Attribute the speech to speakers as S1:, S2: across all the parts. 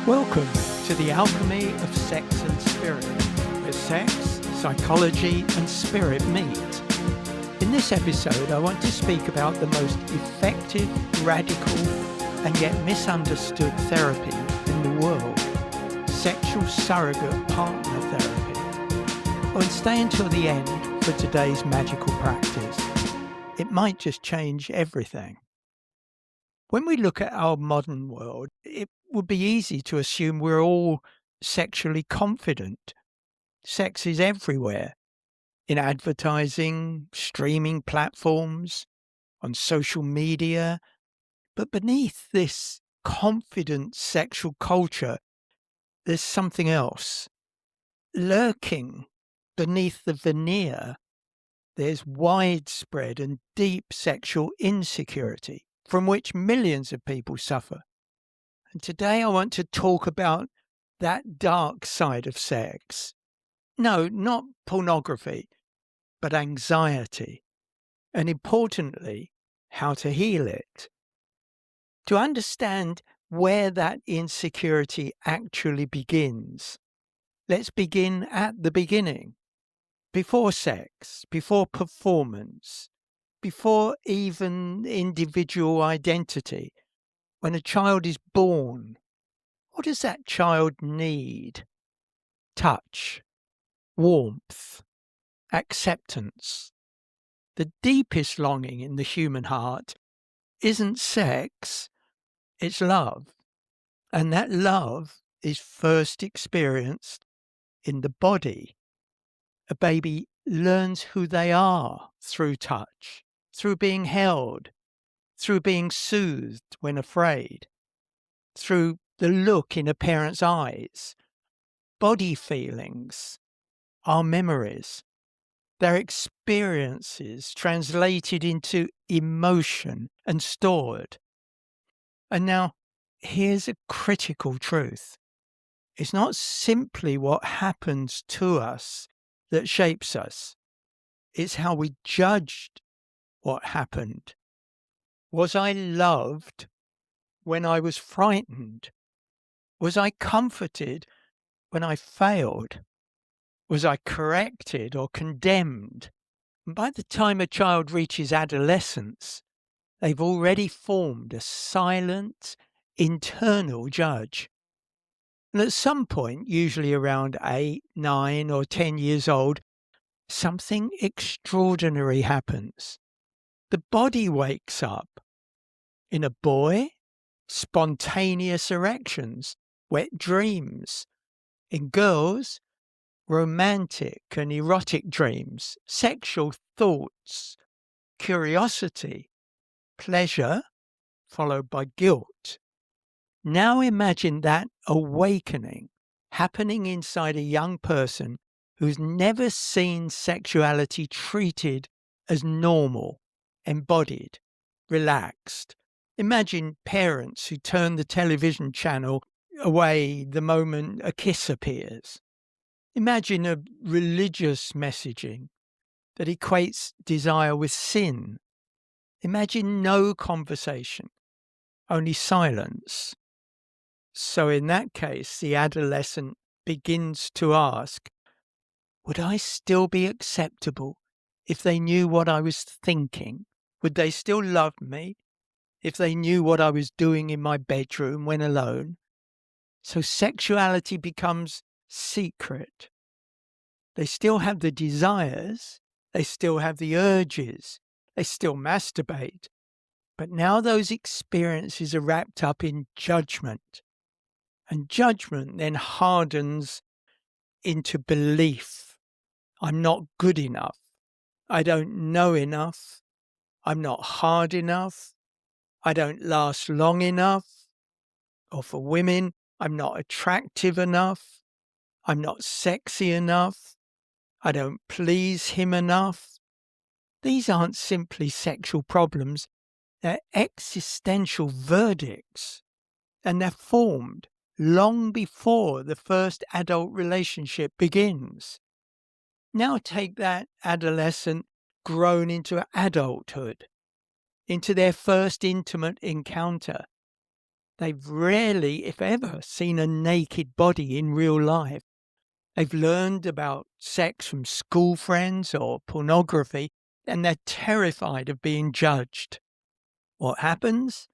S1: Welcome to the alchemy of sex and spirit, where sex, psychology and spirit meet. In this episode, I want to speak about the most effective, radical and yet misunderstood therapy in the world, sexual surrogate partner therapy. And stay until the end for today's magical practice. It might just change everything. When we look at our modern world, it would be easy to assume we're all sexually confident. Sex is everywhere, in advertising, streaming platforms, on social media. But beneath this confident sexual culture, there's something else. Lurking beneath the veneer, there's widespread and deep sexual insecurity, from which millions of people suffer. And today I want to talk about that dark side of sex. No, not pornography, but anxiety. And importantly, how to heal it. To understand where that insecurity actually begins, let's begin at the beginning. Before sex, before performance, before even individual identity. When a child is born, what does that child need? Touch, warmth, acceptance. The deepest longing in the human heart isn't sex, it's love. And that love is first experienced in the body. A baby learns who they are through touch, through being held, through being soothed when afraid, through the look in a parent's eyes. Body feelings are memories. They're experiences translated into emotion and stored. And now, here's a critical truth. It's not simply what happens to us that shapes us. It's how we judged what happened. Was I loved when I was frightened? Was I comforted when I failed? Was I corrected or condemned? And by the time a child reaches adolescence, they've already formed a silent, internal judge. And at some point, usually around 8, 9 or 10 years old, something extraordinary happens. The body wakes up. In a boy, spontaneous erections, wet dreams. In girls, romantic and erotic dreams, sexual thoughts, curiosity, pleasure, followed by guilt. Now imagine that awakening happening inside a young person who's never seen sexuality treated as normal, embodied, relaxed. Imagine parents who turn the television channel away the moment a kiss appears. Imagine a religious messaging that equates desire with sin. Imagine no conversation, only silence. So in that case, the adolescent begins to ask, would I still be acceptable if they knew what I was thinking? Would they still love me if they knew what I was doing in my bedroom when alone? So sexuality becomes secret. They still have the desires, they still have the urges, they still masturbate. But now those experiences are wrapped up in judgment. And judgment then hardens into belief. I'm not good enough. I don't know enough. I'm not hard enough. I don't last long enough. Or for women, I'm not attractive enough. I'm not sexy enough. I don't please him enough. These aren't simply sexual problems. They're existential verdicts. And they're formed long before the first adult relationship begins. Now take that adolescent grown into adulthood, into their first intimate encounter. They've rarely, if ever, seen a naked body in real life. They've learned about sex from school friends or pornography, and they're terrified of being judged. What happens?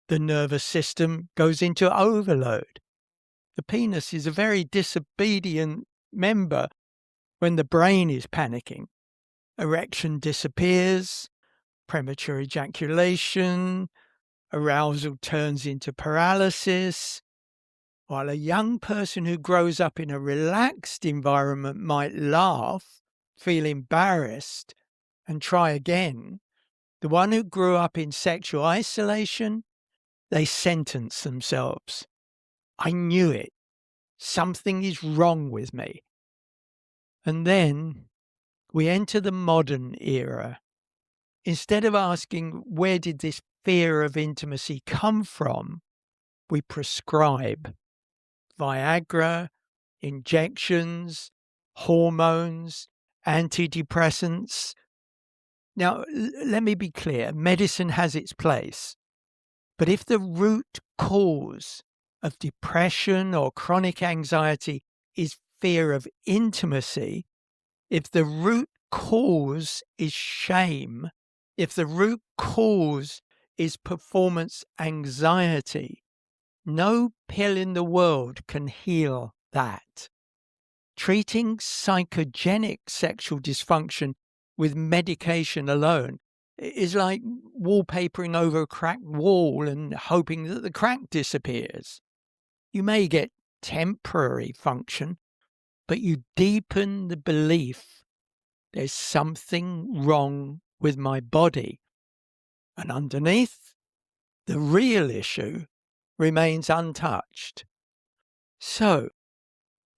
S1: The nervous system goes into overload. The penis is a very disobedient member when the brain is panicking. Erection disappears, premature ejaculation, arousal turns into paralysis, while a young person who grows up in a relaxed environment might laugh, feel embarrassed, and try again. The one who grew up in sexual isolation, they sentence themselves. I knew it. Something is wrong with me. And then we enter the modern era. Instead of asking, where did this fear of intimacy come from? We prescribe Viagra, injections, hormones, antidepressants. Now, let me be clear, medicine has its place. But if the root cause of depression or chronic anxiety is fear of intimacy, if the root cause is shame, if the root cause is performance anxiety, no pill in the world can heal that. Treating psychogenic sexual dysfunction with medication alone is like wallpapering over a cracked wall and hoping that the crack disappears. You may get temporary function, but you deepen the belief there's something wrong with my body. And underneath, the real issue remains untouched. So,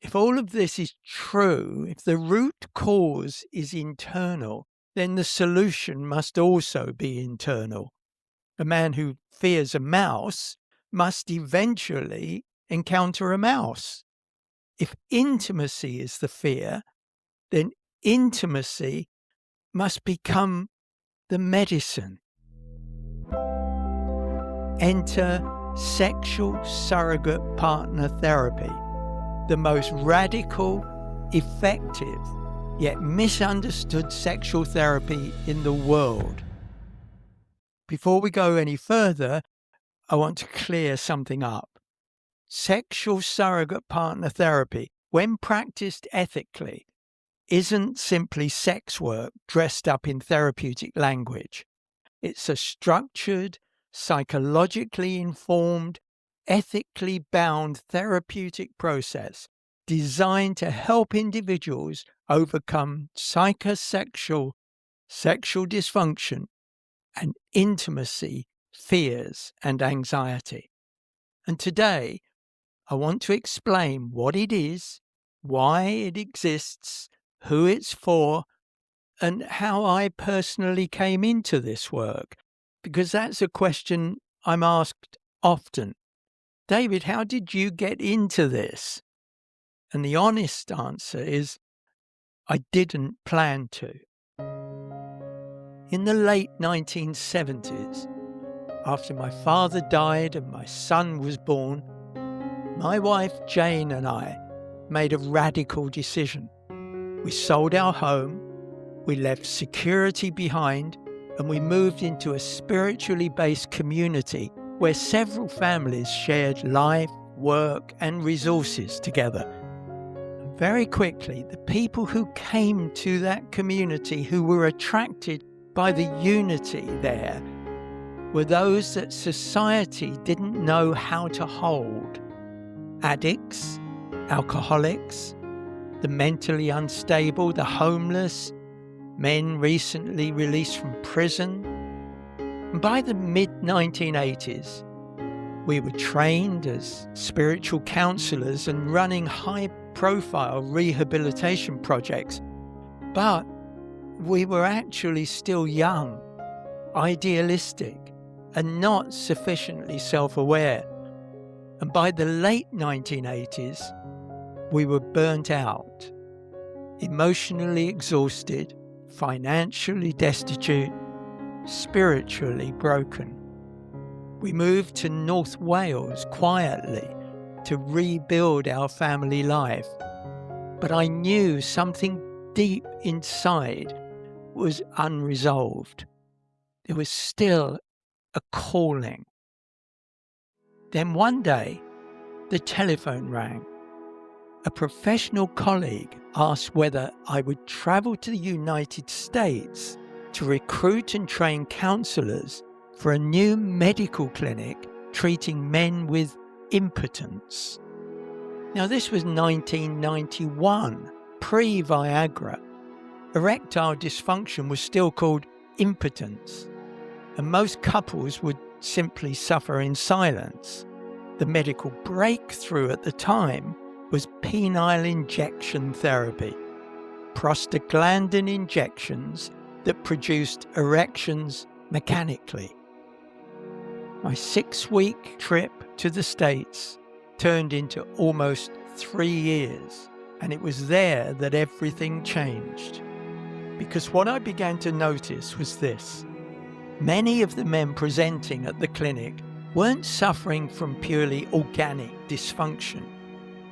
S1: if all of this is true, if the root cause is internal, then the solution must also be internal. A man who fears a mouse must eventually encounter a mouse. If intimacy is the fear, then intimacy must become the medicine. Enter sexual surrogate partner therapy, the most radical, effective, yet misunderstood sexual therapy in the world. Before we go any further, I want to clear something up. Sexual surrogate partner therapy, when practiced ethically, isn't simply sex work dressed up in therapeutic language. It's a structured, psychologically informed, ethically bound therapeutic process designed to help individuals overcome psychosexual, sexual dysfunction, and intimacy, fears, and anxiety. And today, I want to explain what it is, why it exists, who it's for, and how I personally came into this work, because that's a question I'm asked often. David, how did you get into this? And the honest answer is, I didn't plan to. In the late 1970s, after my father died and my son was born, my wife Jane and I made a radical decision. We sold our home, we left security behind, and we moved into a spiritually based community where several families shared life, work, and resources together. And very quickly, the people who came to that community who were attracted by the unity there were those that society didn't know how to hold. Addicts, alcoholics, the mentally unstable, the homeless, men recently released from prison. And by the mid-1980s, we were trained as spiritual counselors and running high-profile rehabilitation projects. But we were actually still young, idealistic, and not sufficiently self-aware. And by the late 1980s, we were burnt out, emotionally exhausted, financially destitute, spiritually broken. We moved to North Wales quietly to rebuild our family life. But I knew something deep inside was unresolved. There was still a calling. Then one day, the telephone rang. A professional colleague asked whether I would travel to the United States to recruit and train counsellors for a new medical clinic treating men with impotence. Now, this was 1991, pre-Viagra. Erectile dysfunction was still called impotence, and most couples would simply suffer in silence. The medical breakthrough at the time was penile injection therapy, prostaglandin injections that produced erections mechanically. My 6-week trip to the States turned into almost 3 years, and it was there that everything changed. Because what I began to notice was this: many of the men presenting at the clinic weren't suffering from purely organic dysfunction.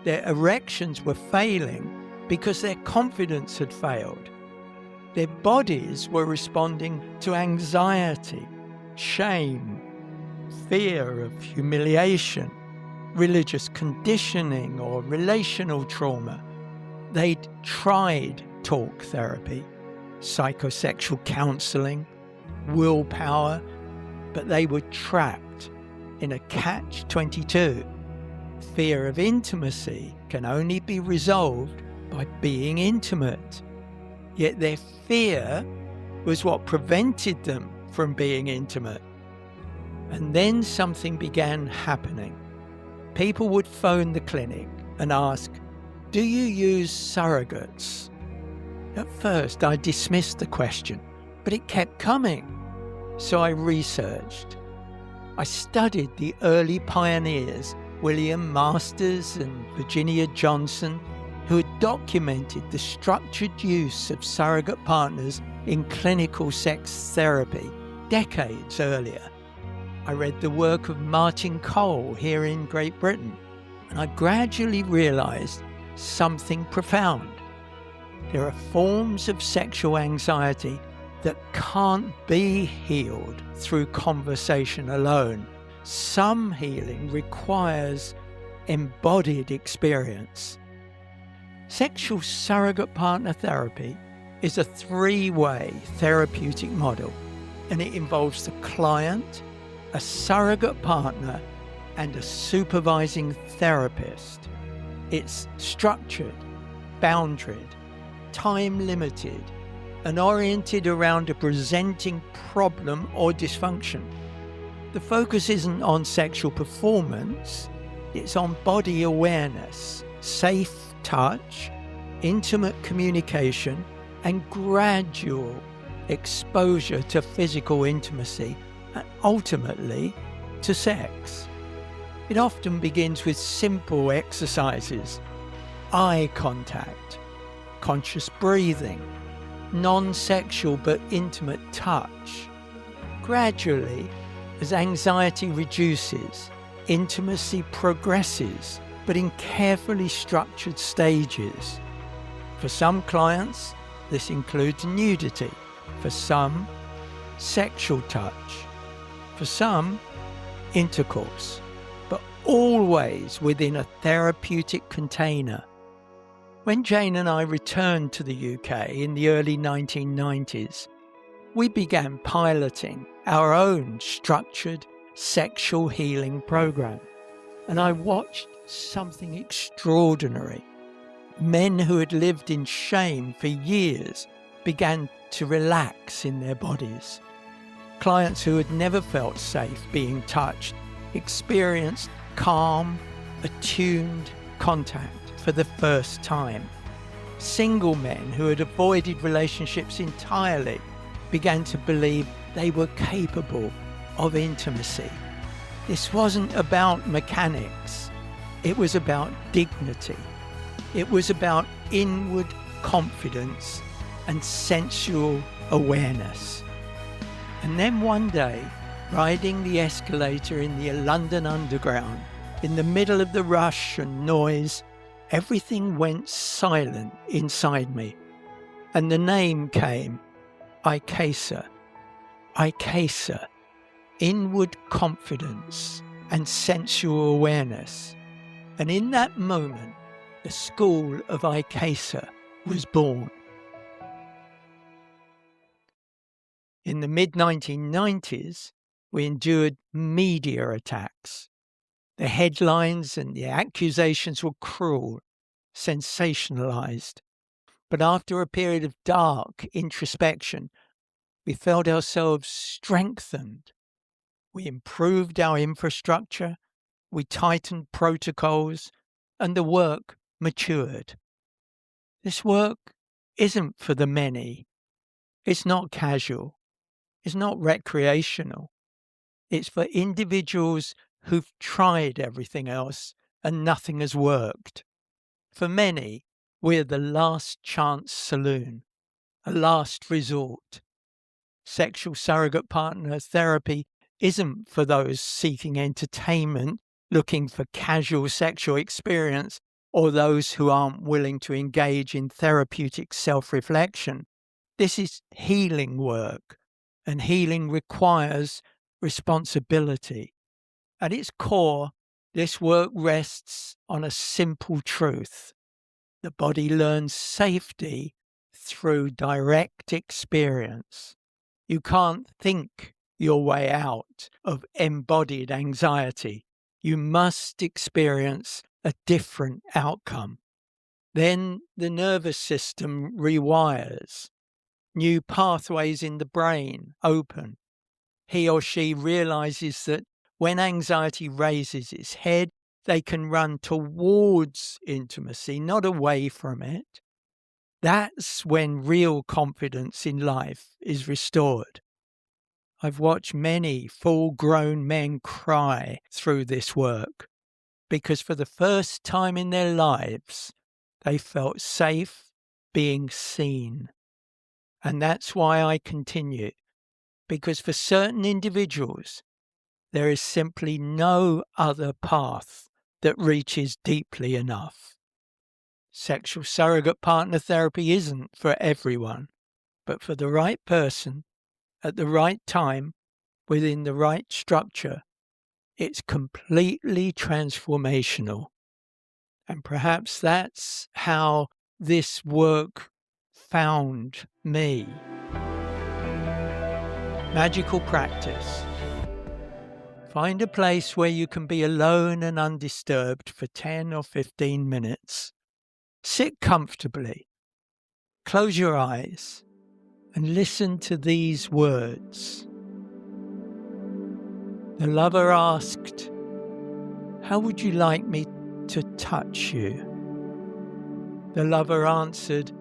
S1: Their erections were failing because their confidence had failed. Their bodies were responding to anxiety, shame, fear of humiliation, religious conditioning, or relational trauma. They'd tried talk therapy, psychosexual counseling, willpower, but they were trapped in a catch-22. Fear of intimacy can only be resolved by being intimate. Yet their fear was what prevented them from being intimate. And then something began happening. People would phone the clinic and ask, "Do you use surrogates?" At first, I dismissed the question, but it kept coming. So I researched. I studied the early pioneers, William Masters and Virginia Johnson, who had documented the structured use of surrogate partners in clinical sex therapy decades earlier. I read the work of Martin Cole here in Great Britain, and I gradually realized something profound. There are forms of sexual anxiety that can't be healed through conversation alone. Some healing requires embodied experience. Sexual surrogate partner therapy is a 3-way therapeutic model, and it involves the client, a surrogate partner, and a supervising therapist. It's structured, boundaried, time-limited, and oriented around a presenting problem or dysfunction. The focus isn't on sexual performance, it's on body awareness, safe touch, intimate communication, and gradual exposure to physical intimacy, and ultimately to sex. It often begins with simple exercises: eye contact, conscious breathing, non-sexual but intimate touch. Gradually, as anxiety reduces, intimacy progresses, but in carefully structured stages. For some clients, this includes nudity. For some, sexual touch. For some, intercourse, but always within a therapeutic container. When Jane and I returned to the UK in the early 1990s, we began piloting our own structured sexual healing program, and I watched something extraordinary. Men who had lived in shame for years began to relax in their bodies. Clients who had never felt safe being touched experienced calm, attuned contact for the first time. Single men who had avoided relationships entirely began to believe they were capable of intimacy. This wasn't about mechanics. It was about dignity. It was about inward confidence and sensual awareness. And then one day, riding the escalator in the London Underground, in the middle of the rush and noise, everything went silent inside me. And the name came, ICASA. ICASA, inward confidence and sensual awareness. And in that moment, the School of ICASA was born. In the mid-1990s, we endured media attacks. The headlines and the accusations were cruel, sensationalized. But after a period of dark introspection, we felt ourselves strengthened. We improved our infrastructure, we tightened protocols, and the work matured. This work isn't for the many. It's not casual. It's not recreational. It's for individuals who've tried everything else and nothing has worked. For many, we're the last chance saloon, a last resort. Sexual surrogate partner therapy isn't for those seeking entertainment, looking for casual sexual experience, or those who aren't willing to engage in therapeutic self-reflection. This is healing work, and healing requires responsibility. At its core, this work rests on a simple truth. The body learns safety through direct experience. You can't think your way out of embodied anxiety. You must experience a different outcome. Then the nervous system rewires. New pathways in the brain open. He or she realizes that when anxiety raises its head, they can run towards intimacy, not away from it. That's when real confidence in life is restored. I've watched many full-grown men cry through this work because for the first time in their lives, they felt safe being seen. And that's why I continue, because for certain individuals, there is simply no other path that reaches deeply enough. Sexual surrogate partner therapy isn't for everyone, but for the right person, at the right time, within the right structure, it's completely transformational. And perhaps that's how this work found me. Magical practice. Find a place where you can be alone and undisturbed for 10 or 15 minutes. Sit comfortably. Close your eyes and listen to these words. The lover asked, "How would you like me to touch you?" The lover answered,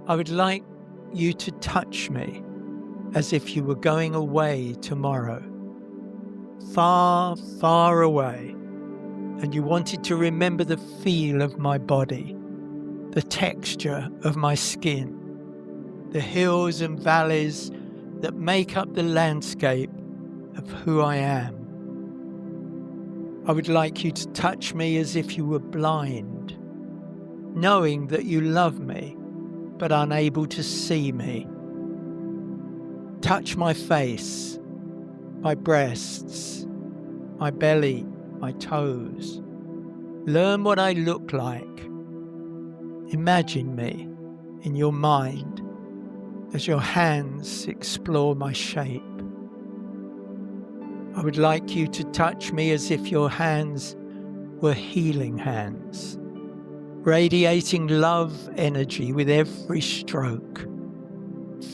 S1: "I would like you to touch me as if you were going away tomorrow. Far, far away, and you wanted to remember the feel of my body, the texture of my skin, the hills and valleys that make up the landscape of who I am. I would like you to touch me as if you were blind, knowing that you love me, but unable to see me. Touch my face, my breasts, my belly, my toes. Learn what I look like. Imagine me in your mind as your hands explore my shape. I would like you to touch me as if your hands were healing hands, radiating love energy with every stroke.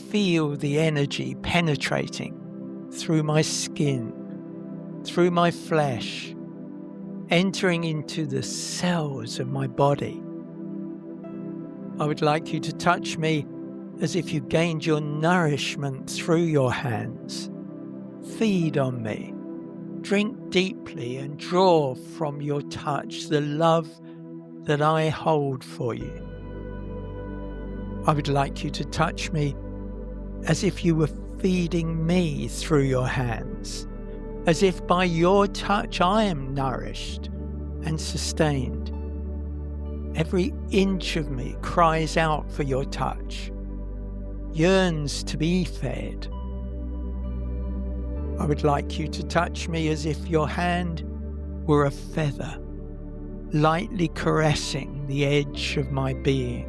S1: Feel the energy penetrating through my skin, through my flesh, entering into the cells of my body. I would like you to touch me as if you gained your nourishment through your hands. Feed on me, drink deeply and draw from your touch the love that I hold for you. I would like you to touch me as if you were feeding me through your hands, as if by your touch I am nourished and sustained. Every inch of me cries out for your touch, yearns to be fed. I would like you to touch me as if your hand were a feather, lightly caressing the edge of my being.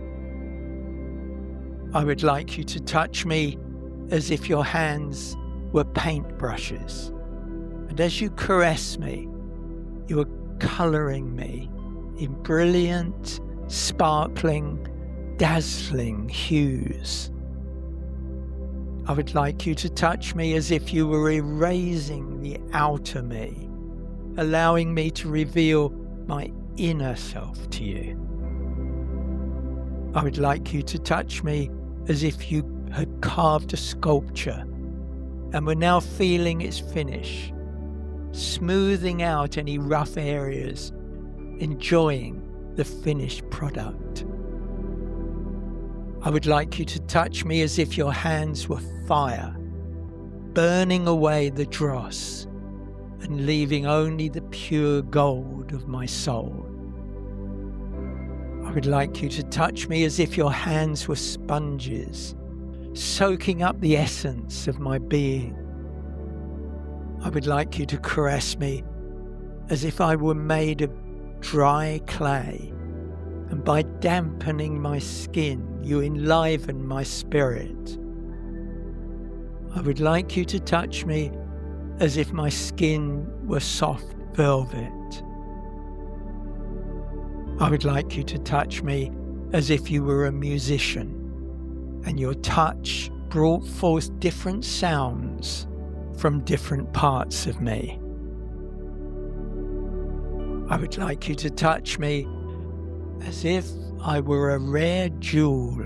S1: I would like you to touch me as if your hands were paintbrushes, and as you caress me, you are colouring me in brilliant, sparkling, dazzling hues. I would like you to touch me as if you were erasing the outer me, allowing me to reveal my inner self to you. I would like you to touch me as if you had carved a sculpture and were now feeling its finish, smoothing out any rough areas, enjoying the finished product. I would like you to touch me as if your hands were fire, burning away the dross and leaving only the pure gold of my soul. I would like you to touch me as if your hands were sponges, soaking up the essence of my being. I would like you to caress me as if I were made of dry clay, and by dampening my skin, you enliven my spirit. I would like you to touch me as if my skin were soft velvet. I would like you to touch me as if you were a musician, and your touch brought forth different sounds from different parts of me. I would like you to touch me as if I were a rare jewel,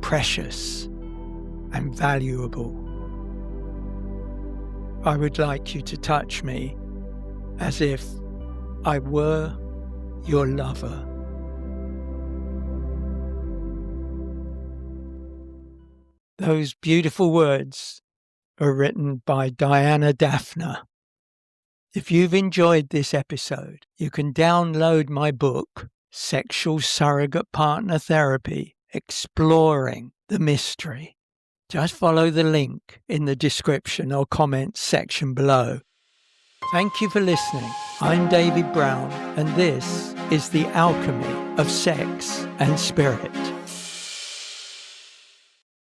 S1: precious and valuable. I would like you to touch me as if I were your lover. Those beautiful words are written by Daffner. If you've enjoyed this episode, you can download my book, Sexual Surrogate Partner Therapy, Exploring the Mystery. Just follow the link in the description or comments section below. Thank you for listening. I'm David Brown, and this is The Alchemy of Sex and Spirit.